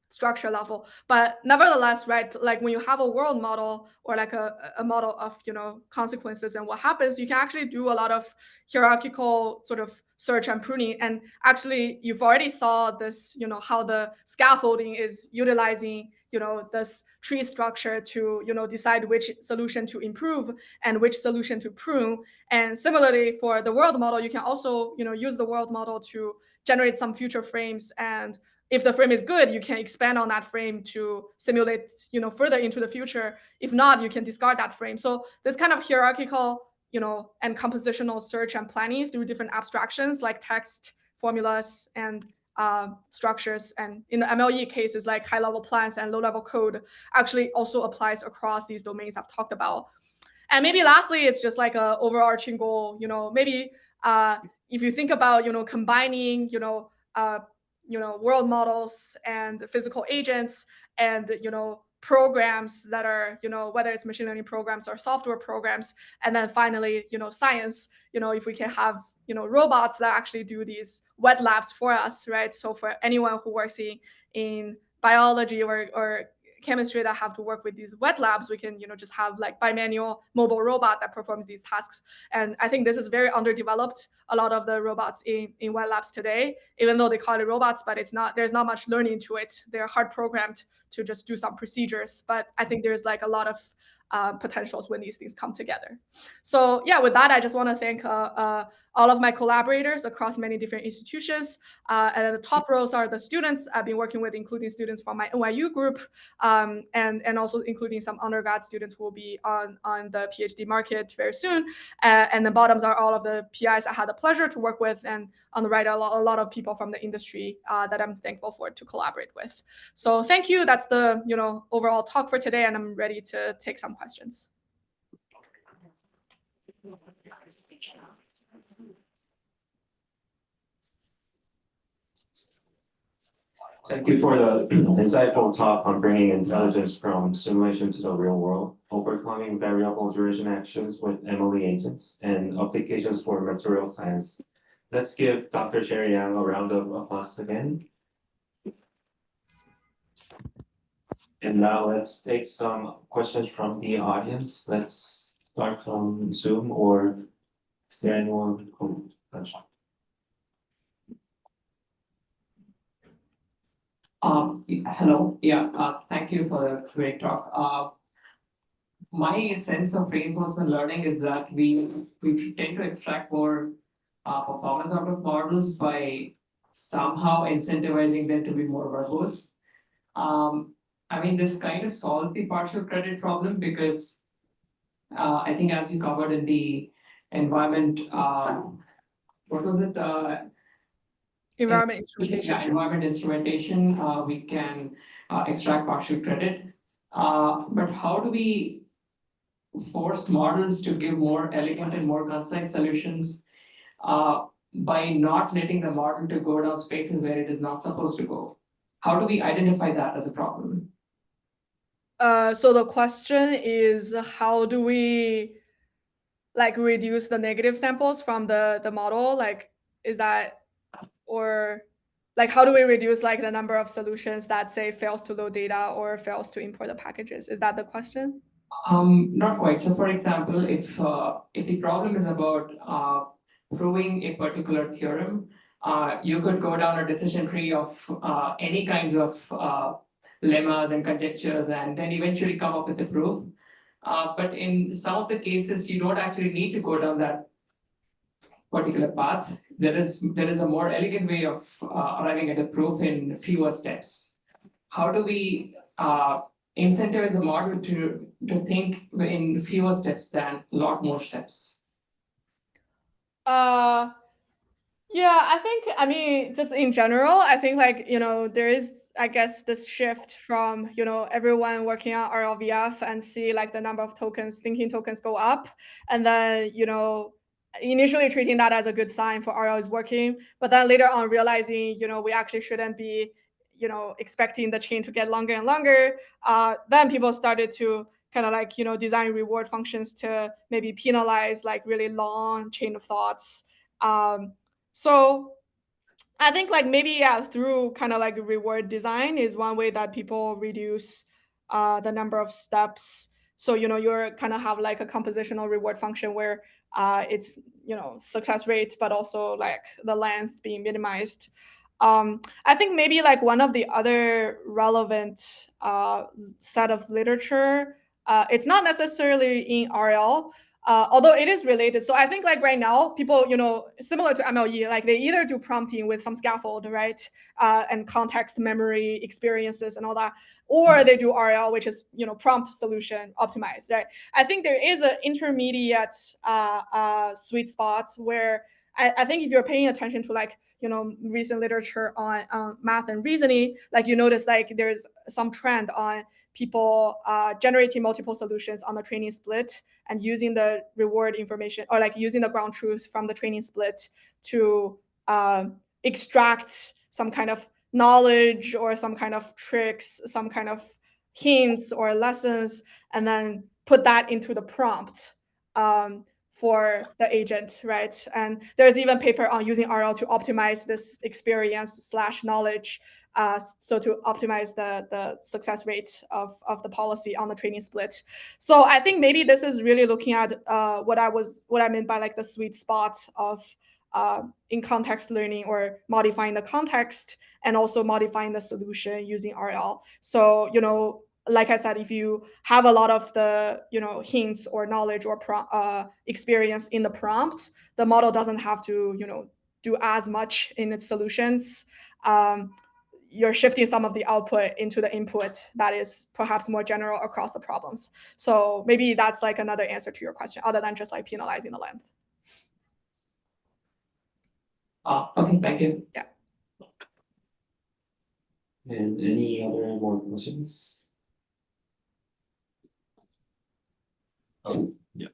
structure level. But nevertheless, right, like when you have a world model or like a model of, consequences and what happens, you can actually do a lot of hierarchical sort of search and pruning. And actually, you've already saw this, how the scaffolding is utilizing, this tree structure to, decide which solution to improve and which solution to prune. And similarly, for the world model, you can also, use the world model to generate some future frames. And if the frame is good, you can expand on that frame to simulate, further into the future. If not, you can discard that frame. So this kind of hierarchical, and compositional search and planning through different abstractions like text, formulas, and structures. And in the MLE cases, like high-level plans and low-level code actually also applies across these domains I've talked about. And maybe lastly, it's just like a overarching goal, maybe if you think about, combining, world models and physical agents and, programs that are, whether it's machine learning programs or software programs. And then finally, science, if we can have, robots that actually do these wet labs for us, right? So for anyone who works in biology or chemistry that have to work with these wet labs, we can, just have like bimanual mobile robot that performs these tasks. And I think this is very underdeveloped. A lot of the robots in wet labs today, even though they call it robots, but there's not much learning to it. They're hard programmed to just do some procedures. But I think there's like a lot of potentials when these things come together. So yeah, with that, I just want to thank all of my collaborators across many different institutions. And then the top rows are the students I've been working with, including students from my NYU group, and also including some undergrad students who will be on the PhD market very soon. And the bottoms are all of the PIs I had the pleasure to work with, and on the right are a lot of people from the industry that I'm thankful for to collaborate with. So thank you. That's the overall talk for today, and I'm ready to take some questions. Thank you for the insightful talk on bringing intelligence from simulation to the real world, overcoming variable duration actions with MLE agents, and applications for material science. Let's give Dr. Sherry Yang a round of applause again. And now let's take some questions from the audience. Let's start from Zoom, or is there anyone who? Hello. Yeah, thank you for the great talk. My sense of reinforcement learning is that we tend to extract more performance out of models by somehow incentivizing them to be more verbose. I mean, this kind of solves the partial credit problem because I think, as you covered in the environment, what was it? Environment instrumentation. Yeah, environment instrumentation, we can extract partial credit. But how do we force models to give more elegant and more concise solutions by not letting the model to go down spaces where it is not supposed to go? How do we identify that as a problem? So the question is, how do we like reduce the negative samples from the model? Like, is that, or like how do we reduce like the number of solutions that say fails to load data or fails to import the packages? Is that the question? Not quite. So, for example, if the problem is about proving a particular theorem, you could go down a decision tree of any kinds of lemmas and conjectures, and then eventually come up with a proof. But in some of the cases, you don't actually need to go down that particular path. There is a more elegant way of arriving at a proof in fewer steps. How do we incentivize the model to think in fewer steps than a lot more steps? Yeah, I mean, just in general, I think like, there is, I guess, this shift from, everyone working on RLVF and see like the number of tokens, thinking tokens go up. And then, initially treating that as a good sign for RL is working. But then later on realizing, we actually shouldn't be, expecting the chain to get longer and longer. Then people started to kind of like, design reward functions to maybe penalize like really long chain of thoughts. So I think like maybe through kind of like reward design is one way that people reduce the number of steps. So you're kind of have like a compositional reward function where it's success rate, but also like the length being minimized. I think maybe like one of the other relevant set of literature. It's not necessarily in RL, although it is related. So I think like right now, people, similar to MLE, like they either do prompting with some scaffold, right? And context, memory, experiences and all that, or they do RL, which is, prompt solution optimized, right? I think there is an intermediate sweet spot where I think if you're paying attention to like, recent literature on math and reasoning, like you notice like there's some trend on people generating multiple solutions on the training split and using the reward information or like using the ground truth from the training split to extract some kind of knowledge or some kind of tricks, some kind of hints or lessons, and then put that into the prompt for the agent, right? And there's even paper on using RL to optimize this experience / knowledge, so to optimize the success rate of the policy on the training split. So I think maybe this is really looking at what I meant by like the sweet spot of in context learning or modifying the context and also modifying the solution using RL. So like I said, if you have a lot of the hints or knowledge or experience in the prompt, the model doesn't have to do as much in its solutions. You're shifting some of the output into the input that is perhaps more general across the problems. So maybe that's like another answer to your question, other than just like penalizing the length. Okay, thank you. Yeah. And any other more questions? Oh, yeah.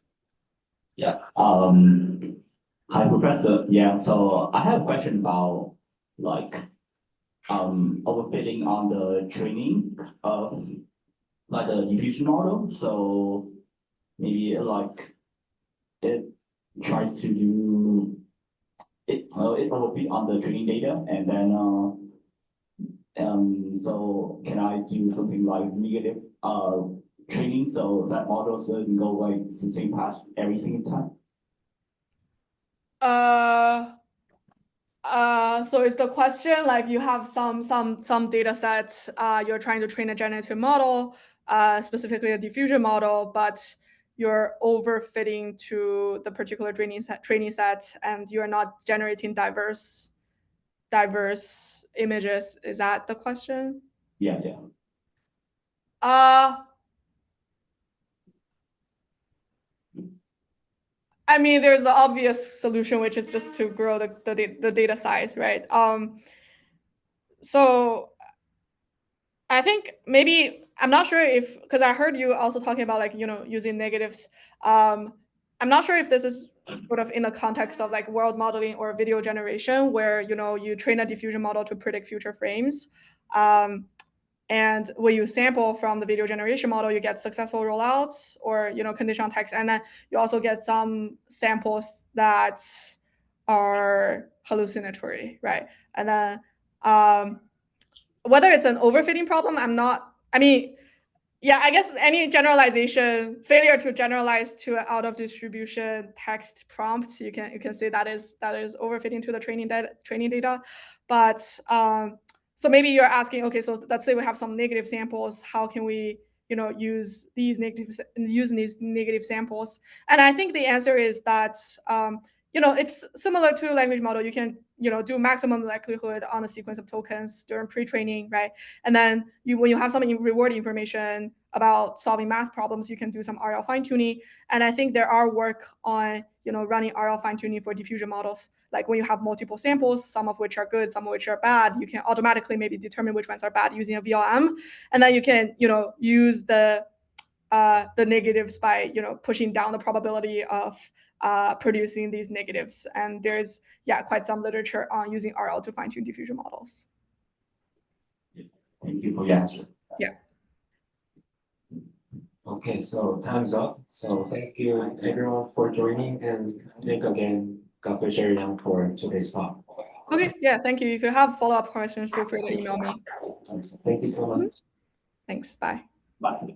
Yeah. Hi, Professor. Yeah. So I have a question about like overfitting on the training of like the diffusion model. So maybe like it tries to do it overfit on the training data, and then so can I do something like negative training so that model doesn't go like the same path every single time? So is the question like you have some data sets, you're trying to train a generative model, specifically a diffusion model, but you're overfitting to the particular training set, and you're not generating diverse images. Is that the question? Yeah. I mean, there's the obvious solution, which is just to grow the data size, right? So I think maybe I'm not sure if, because I heard you also talking about like using negatives. I'm not sure if this is sort of in the context of like world modeling or video generation, where you train a diffusion model to predict future frames. And when you sample from the video generation model, you get successful rollouts or conditional text, and then you also get some samples that are hallucinatory, right? And then whether it's an overfitting problem, I guess any generalization failure to generalize to an out of distribution text prompt, you can say that is overfitting to the training data, but so maybe you're asking, okay, so let's say we have some negative samples. How can we, use these negative samples? And I think the answer is that, it's similar to language model. You can, do maximum likelihood on a sequence of tokens during pre-training, right? And then when you have some reward information about solving math problems, you can do some RL fine-tuning. And I think there are work on, running RL fine-tuning for diffusion models. Like when you have multiple samples, some of which are good, some of which are bad, you can automatically maybe determine which ones are bad using a VLM. And then you can, use the negatives by, pushing down the probability of producing these negatives. And there's, quite some literature on using RL to fine-tune diffusion models. Thank you for your answer. Yeah. Okay, so time's up. So thank you everyone for joining, and thank again Dr. Sheridan for today's talk. Okay, yeah, thank you. If you have follow-up questions, feel free to email me. Thank you so much. Thanks, bye. Bye.